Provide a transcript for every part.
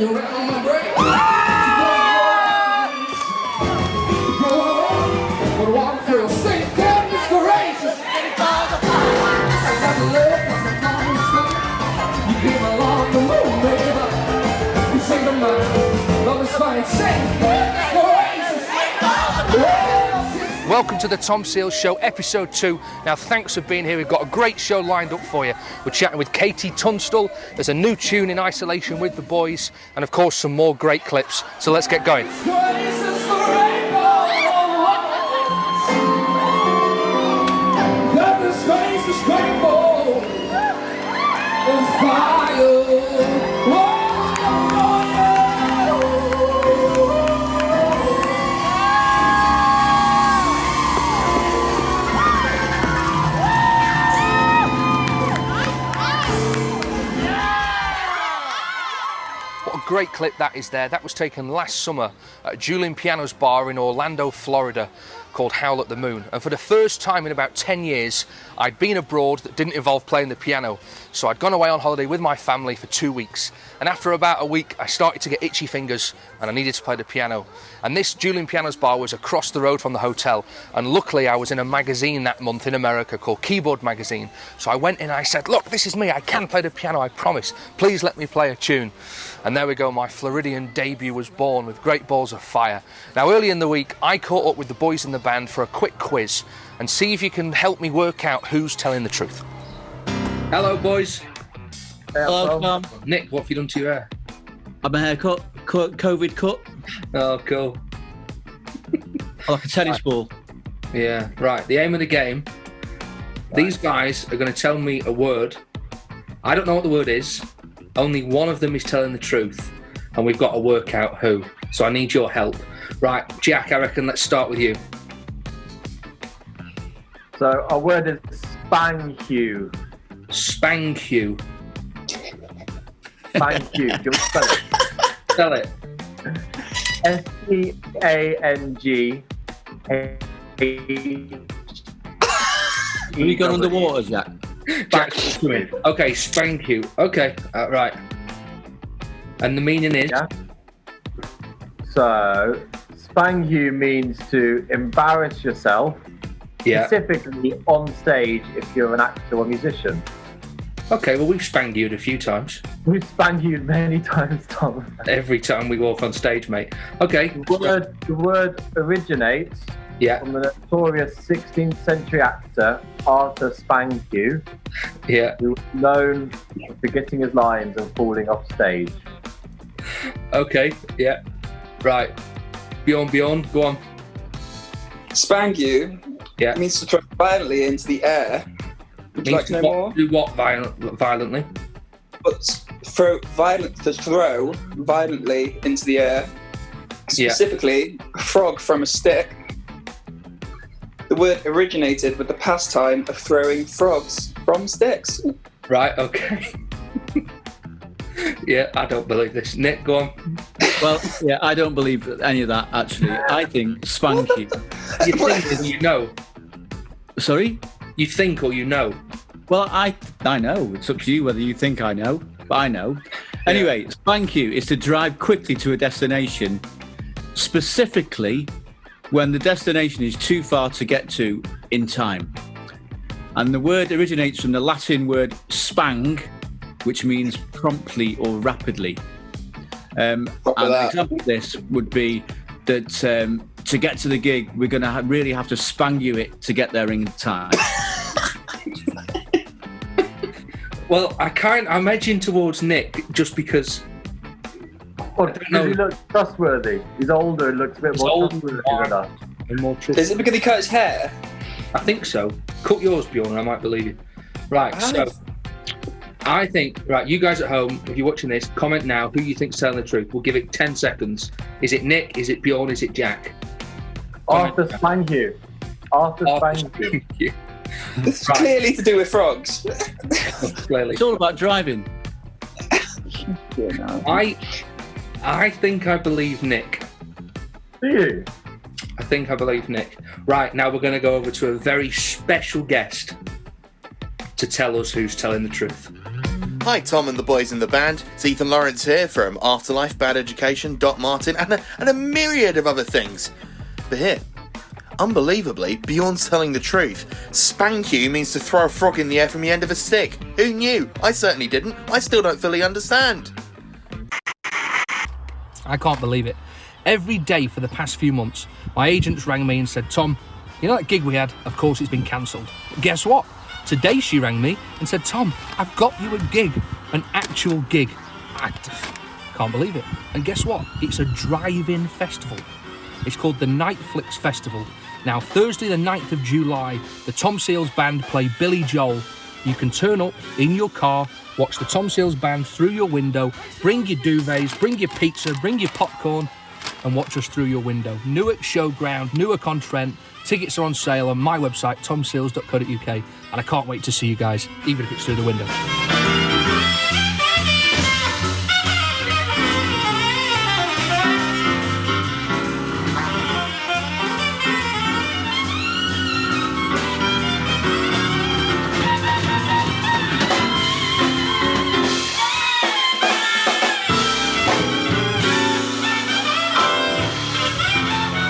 you're on my brain. But one thrill, sing, goodness gracious. I got the love, got the promise. You came along the moon, baby. You sing the mind, love is fine, sing, goodness gracious. Welcome to the Tom Seals Show, episode 2. Now, thanks for being here. We've got a great show lined up for you. We're chatting with KT Tunstall. There's a new tune in isolation with the boys, and of course, some more great clips. So let's get going. Great clip that is there. That was taken last summer at Julian Piano's bar in Orlando, Florida, called Howl at the Moon. And for the first time in about 10 years, I'd been abroad that didn't involve playing the piano. So I'd gone away on holiday with my family for 2 weeks. And after about a week, I started to get itchy fingers and I needed to play the piano. And this Julian Piano's bar was across the road from the hotel. And luckily I was in a magazine that month in America called Keyboard Magazine. So I went in and I said, look, this is me. I can play the piano, I promise. Please let me play a tune. And there we go, my Floridian debut was born with great balls of fire. Now, early in the week, I caught up with the boys in the band for a quick quiz and see if you can help me work out who's telling the truth. Hello, boys. Hello, Tom. Nick, what have you done to your hair? I'm a haircut, COVID cut. Oh, cool. Like a tennis ball. Yeah, right. The aim of the game, these guys are going to tell me a word. I don't know what the word is. Only one of them is telling the truth, and we've got to work out who. So I need your help. Right, Jack, I reckon let's start with you. So our word is spank-you. Spank-you. Spank-you. Do you want to spell it? Spell it. S-P-A-N-G. Have you gone underwater, Jack? Jack, okay, spank you. Okay, right. And the meaning is? Yeah. So, spank you means to embarrass yourself, specifically on stage if you're an actor or musician. Okay, well, we've spanked you a few times. We've spanked you many times, Tom. Every time we walk on stage, mate. Okay. The word originates from the notorious 16th century actor Arthur Spank-you, who was known for forgetting his lines and falling off stage. Okay, yeah. Right. Bjorn, go on. Spank you means to throw violently into the air. Would you like to know more? Do what violently? But to throw violently into the air. Specifically, a frog from a stick. The word originated with the pastime of throwing frogs from sticks. Right, okay. Yeah, I don't believe this. Nick, go on. Well, yeah, I don't believe any of that, actually. I think spank you. You think or you know? Sorry? You think or you know? Well, I know. It's up to you whether you think I know, but I know. Anyway, spank you is to drive quickly to a destination, specifically when the destination is too far to get to in time. And the word originates from the Latin word spang, which means promptly or rapidly. And an example of this would be that to get to the gig, we're going to really have to spang you it to get there in time. Well, I'm edging towards Nick just because... Does he look trustworthy? He's older and looks a bit more trustworthy than us. Is it because he cut his hair? I think so. Cut yours, Bjorn, and I might believe you. Right, so I think, you guys at home, if you're watching this, comment now who you think's telling the truth. We'll give it 10 seconds. Is it Nick? Is it Bjorn? Is it Jack? Arthur Spank-you. Arthur Spank-you. This is clearly to do with frogs. Clearly. It's all about driving. I think I believe Nick. Do you? I think I believe Nick. Right, now we're going to go over to a very special guest to tell us who's telling the truth. Hi, Tom and the boys in the band. It's Ethan Lawrence here from Afterlife, Bad Education, Doc Martin, and a myriad of other things. But here, unbelievably, Bjorn's telling the truth. Spank you means to throw a frog in the air from the end of a stick. Who knew? I certainly didn't. I still don't fully understand. I can't believe it. Every day for the past few months, my agents rang me and said, Tom, you know that gig we had? Of course it's been cancelled. But guess what? Today she rang me and said, Tom, I've got you a gig, an actual gig. I can't believe it. And guess what? It's a drive-in festival. It's called the Night Flicks Festival. Now, Thursday the 9th of July, the Tom Seals Band play Billy Joel. You can turn up in your car, watch the Tom Seals Band through your window, bring your duvets, bring your pizza, bring your popcorn, and watch us through your window. Newark Showground, Newark-on-Trent. Tickets are on sale on my website, tomseals.co.uk, and I can't wait to see you guys, even if it's through the window.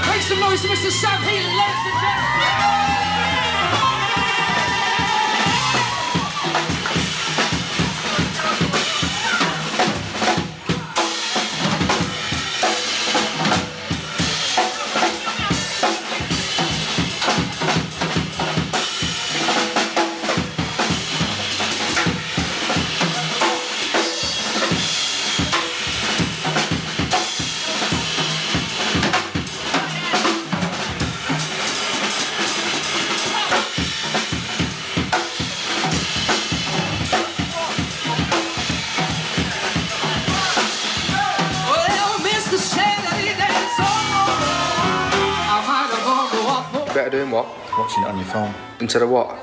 Make some noise to Mr. Sam Healy, ladies and gentlemen. Well, Mr. Saturday Night Song, I might have gone to walk for. Better doing what? Watching it on your phone. Instead of what?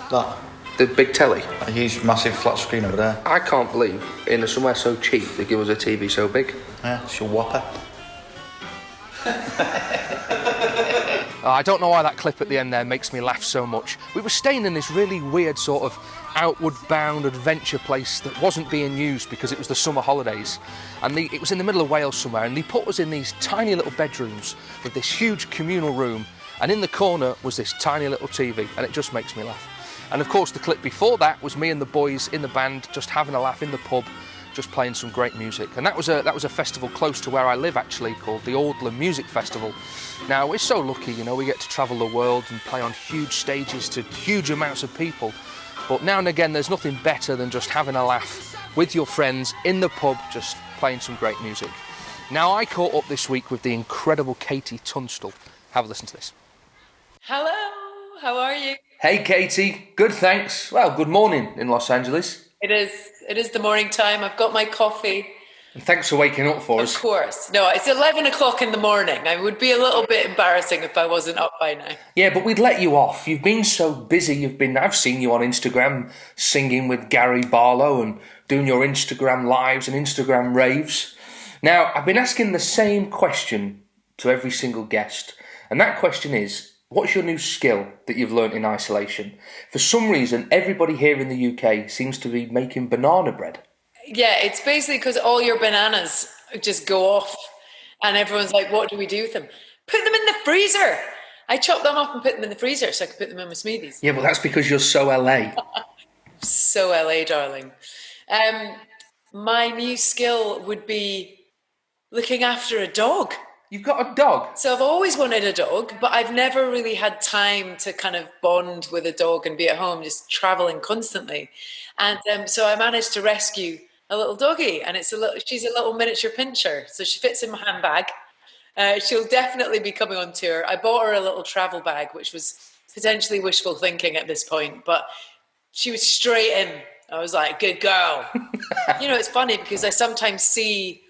That. The big telly? A huge, massive flat screen over there. I can't believe in somewhere so cheap they give us a TV so big. Yeah, it's your whopper. I don't know why that clip at the end there makes me laugh so much. We were staying in this really weird sort of outward-bound adventure place that wasn't being used because it was the summer holidays. And it was in the middle of Wales somewhere, and they put us in these tiny little bedrooms with this huge communal room, and in the corner was this tiny little TV, and it just makes me laugh. And of course the clip before that was me and the boys in the band just having a laugh in the pub, just playing some great music. And that was a festival close to where I live actually, called the Audland Music Festival. Now we're so lucky, you know, we get to travel the world and play on huge stages to huge amounts of people. But now and again there's nothing better than just having a laugh with your friends in the pub, just playing some great music. Now I caught up this week with the incredible KT Tunstall. Have a listen to this. Hello, how are you? Hey Katie, good thanks. Well, good morning in Los Angeles. It is the morning time. I've got my coffee. And thanks for waking up for us. Of course. No, it's 11 o'clock in the morning. I would be a little bit embarrassing if I wasn't up by now. Yeah, but we'd let you off. You've been so busy. I've seen you on Instagram singing with Gary Barlow and doing your Instagram lives and Instagram raves. Now, I've been asking the same question to every single guest. And that question is, what's your new skill that you've learnt in isolation? For some reason, everybody here in the UK seems to be making banana bread. Yeah, it's basically because all your bananas just go off and everyone's like, what do we do with them? Put them in the freezer. I chop them up and put them in the freezer so I can put them in my smoothies. Yeah, but that's because you're so LA. So LA, darling. My new skill would be looking after a dog. You've got a dog? So I've always wanted a dog, but I've never really had time to kind of bond with a dog and be at home, just traveling constantly. And so I managed to rescue a little doggy, and she's a little miniature pincher. So she fits in my handbag. She'll definitely be coming on tour. I bought her a little travel bag, which was potentially wishful thinking at this point, but she was straight in. I was like, good girl. You know, it's funny because I sometimes see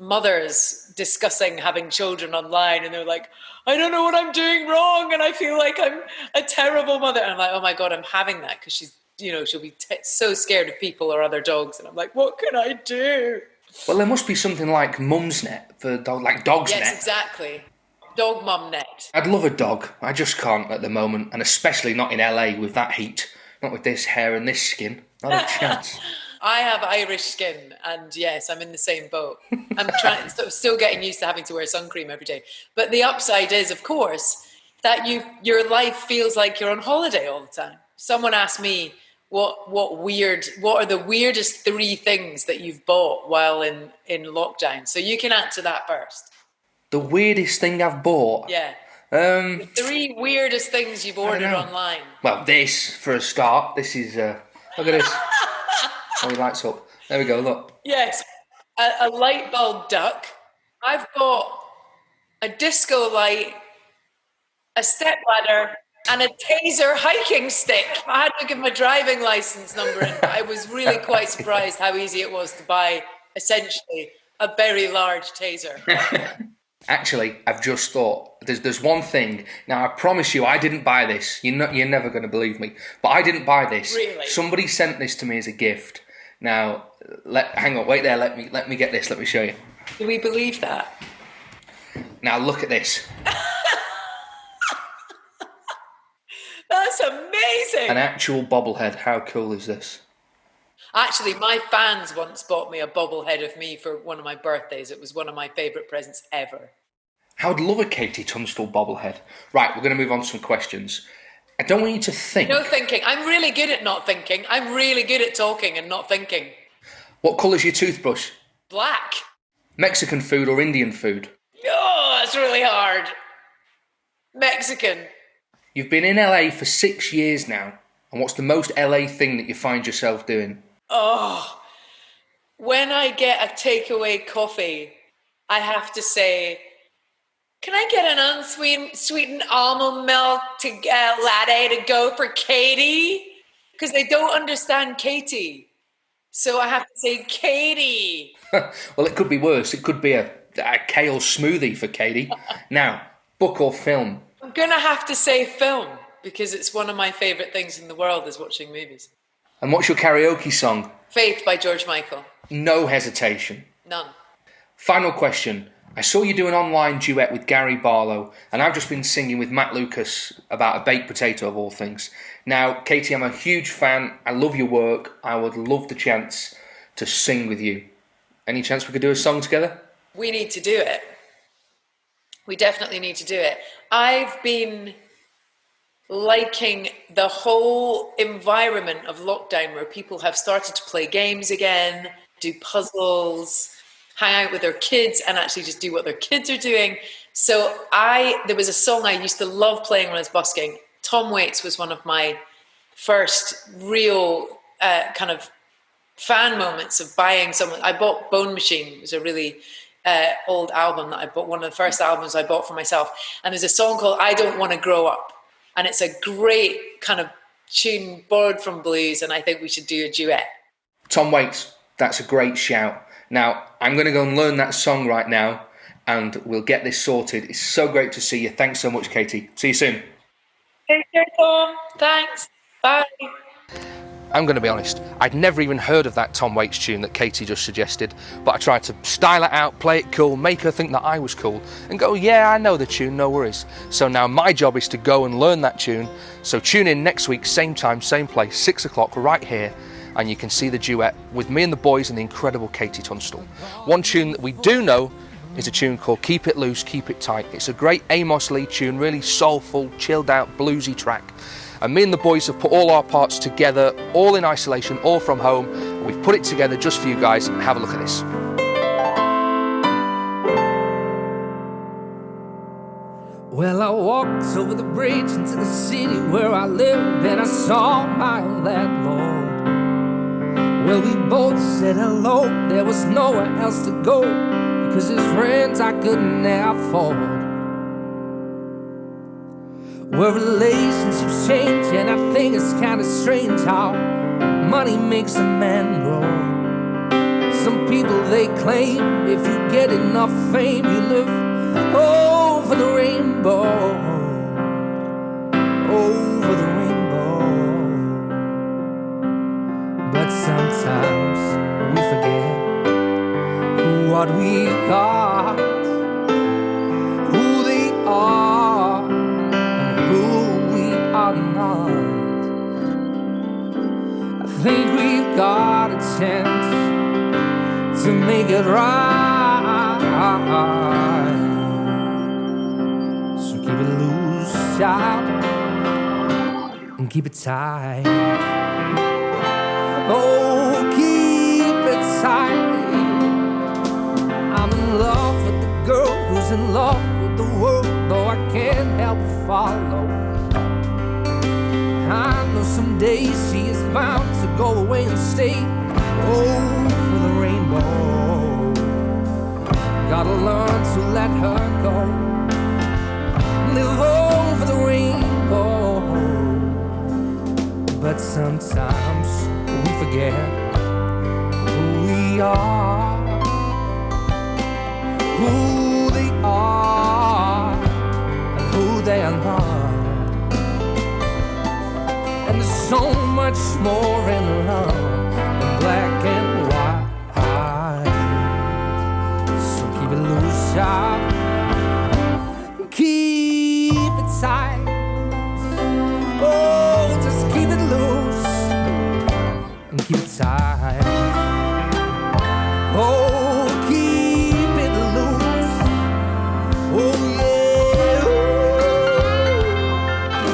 mothers discussing having children online and they're like, I don't know what I'm doing wrong and I feel like I'm a terrible mother. And I'm like, oh my God, I'm having that because she's, you know, she'll be so scared of people or other dogs. And I'm like, what can I do? Well, there must be something like Mumsnet for dog, like Dogsnet. Yes, exactly. Dog mum net. I'd love a dog. I just can't at the moment, and especially not in LA with that heat. Not with this hair and this skin. Not a chance. I have Irish skin, and yes, I'm in the same boat. I'm still getting used to having to wear sun cream every day. But the upside is, of course, that your life feels like you're on holiday all the time. Someone asked me, what are the weirdest 3 things that you've bought while in lockdown? So you can answer that first. The weirdest thing I've bought? Yeah. The 3 weirdest things you've ordered online. Well, this, for a start. This is, look at this. Oh, the lights up. There we go, look. Yes, a light bulb duck. I've got a disco light, a stepladder, and a taser hiking stick. I had to give my driving license number in. I was really quite surprised how easy it was to buy, essentially, a very large taser. Actually, I've just thought, there's one thing. Now, I promise you, I didn't buy this. You're never going to believe me. But I didn't buy this. Really? Somebody sent this to me as a gift. Now, hang on, wait there. Let me get this. Let me show you. Do we believe that? Now, look at this. That's amazing. An actual bobblehead. How cool is this? Actually, my fans once bought me a bobblehead of me for one of my birthdays. It was one of my favourite presents ever. I would love a KT Tunstall bobblehead. Right, we're going to move on to some questions. I don't want you to think. No thinking. I'm really good at not thinking. I'm really good at talking and not thinking. What colour's your toothbrush? Black. Mexican food or Indian food? Oh, that's really hard. Mexican. You've been in LA for 6 years now. And what's the most LA thing that you find yourself doing? Oh, when I get a takeaway coffee, I have to say, can I get an unsweetened almond milk latte to go for Katie? Because they don't understand Katie. So I have to say, Katie. Well, it could be worse. It could be a kale smoothie for Katie. Now, book or film? I'm going to have to say film, because it's one of my favourite things in the world is watching movies. And what's your karaoke song? Faith by George Michael. No hesitation. None. Final question. I saw you do an online duet with Gary Barlow, and I've just been singing with Matt Lucas about a baked potato of all things. Now, Katie, I'm a huge fan. I love your work. I would love the chance to sing with you. Any chance we could do a song together? We need to do it. We definitely need to do it. I've been liking the whole environment of lockdown where people have started to play games again, do puzzles, hang out with their kids and actually just do what their kids are doing. So there was a song I used to love playing when I was busking. Tom Waits was one of my first real kind of fan moments of buying something. I bought Bone Machine. It was a really old album that I bought, one of the first albums I bought for myself. And there's a song called I Don't Want to Grow Up. And it's a great kind of tune borrowed from blues, and I think we should do a duet. Tom Waits, that's a great shout. Now, I'm going to go and learn that song right now, and we'll get this sorted. It's so great to see you. Thanks so much, Katie. See you soon. Take care, Tom. Thanks. Bye. I'm going to be honest, I'd never even heard of that Tom Waits tune that Katie just suggested, but I tried to style it out, play it cool, make her think that I was cool, and go, yeah, I know the tune, no worries. So now my job is to go and learn that tune, so tune in next week, same time, same place, 6 o'clock, right here, and you can see the duet with me and the boys and the incredible KT Tunstall. One tune that we do know is a tune called Keep It Loose, Keep It Tight. It's a great Amos Lee tune, really soulful, chilled out, bluesy track. And me and the boys have put all our parts together, all in isolation, all from home. And we've put it together just for you guys. Have a look at this. Well, I walked over the bridge into the city where I lived, and I saw my landlord. Well, we both said hello. There was nowhere else to go, because his friends I couldn't afford. Well, relationships change, and I think it's kind of strange how money makes a man grow. Some people, they claim if you get enough fame, you live over the rainbow, over the rainbow. But sometimes we forget what we got, who they are, not. I think we've got it chance to make it right. So keep it loose, child, and keep it tight. Oh, keep it tight. I'm in love with the girl who's in love with the world, though I can't help but follow. I know someday she is bound to go away and stay. Oh, for the rainbow. Gotta learn to let her go. Live over the rainbow. But sometimes we forget who we are, who they are, and who they are not. And there's so much more in love than black and white. So keep it loose, child. Keep it tight. Oh, just keep it loose and keep it tight. Oh, keep it loose. Oh, yeah.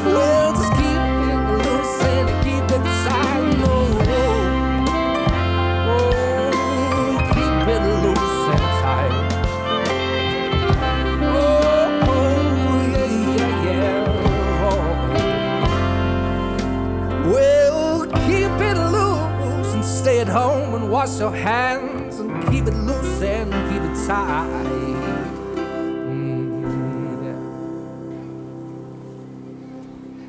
Well, just keep it loose and keep it tight. Oh, keep it loose and tight. Well, keep it loose and stay at home and wash your hands and keep it loose and keep it tight.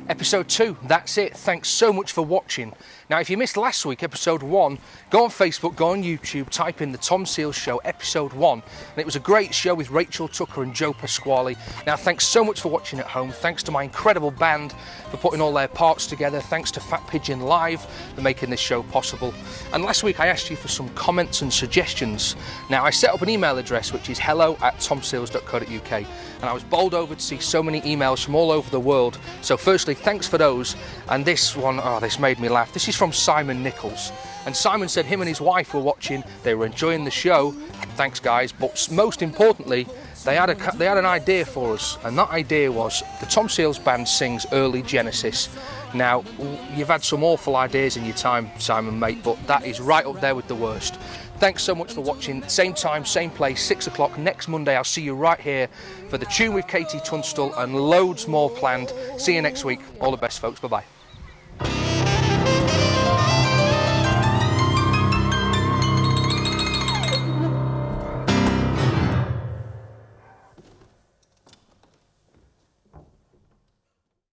Episode 2, that's it. Thanks so much for watching. Now, if you missed last week, episode 1, go on Facebook, go on YouTube, type in The Tom Seals Show, episode 1. And it was a great show with Rachel Tucker and Joe Pasquale. Now, thanks so much for watching at home. Thanks to my incredible band for putting all their parts together. Thanks to Fat Pigeon Live for making this show possible. And last week, I asked you for some comments and suggestions. Now, I set up an email address, which is hello@tomseals.co.uk. And I was bowled over to see so many emails from all over the world. So firstly, thanks for those. And this one, oh, this made me laugh. This is from Simon Nichols. And Simon said him and his wife were watching, they were enjoying the show. Thanks, guys. But most importantly, they had an idea for us. And that idea was the Tom Seals Band sings early Genesis. Now, you've had some awful ideas in your time, Simon, mate, but that is right up there with the worst. Thanks so much for watching. Same time, same place, 6 o'clock next Monday. I'll see you right here for the Tune with KT Tunstall and loads more planned. See you next week. All the best, folks. Bye-bye.